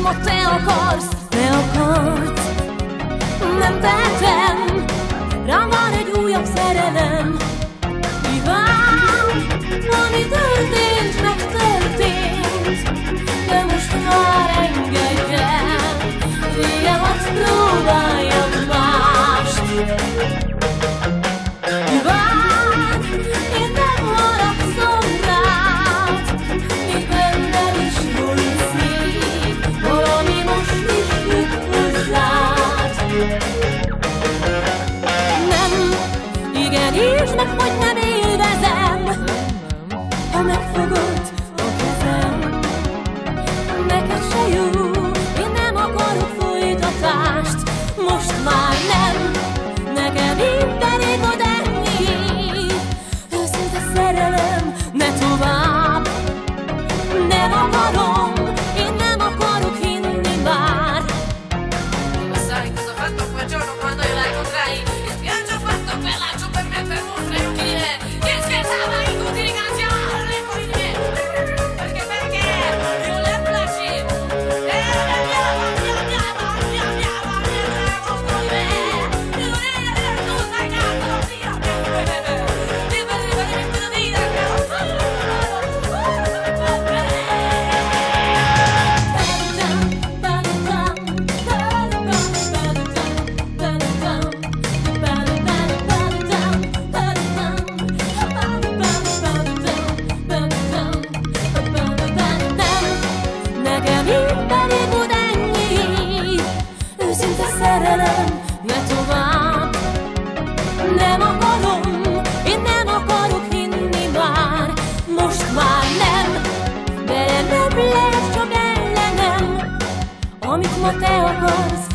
ma te akarsz, te akarsz. Nem tehetem, rám vár egy újabb szerelem. Mi vár, ami történt, megtörtént, de most már engedj el, végre hadd próbáljam mást. Mi vár, én nem haragszom rád, még bennem is volt szép, valami most is jut hozzád. Nem, igenis, meg hogy nem élvezem, ha megfogod a kezem. Neked se jó, én nem akarok folytatást, most már nem. Nekem mindenig ad ennyi, őszinte szerelem, ne tovább. Nem akarom, én nem akarok hinni már. Sai cosa ho fatto quel giorno quando io la incontrai? In spiaggia ho fatto bellaccio per me, per mostrare un chile che scherzava in tutti i canzoni con di me. Perché io le piacevo e le odiavo contro di me. Io non ero tutta in casa, via. Mindenig ad ennyi, őszinte szerelem, ne tovább. Nem akarom, én nem akarok hinni már, most már nem. De nem lehet csak ellenem, amit ma te akarsz.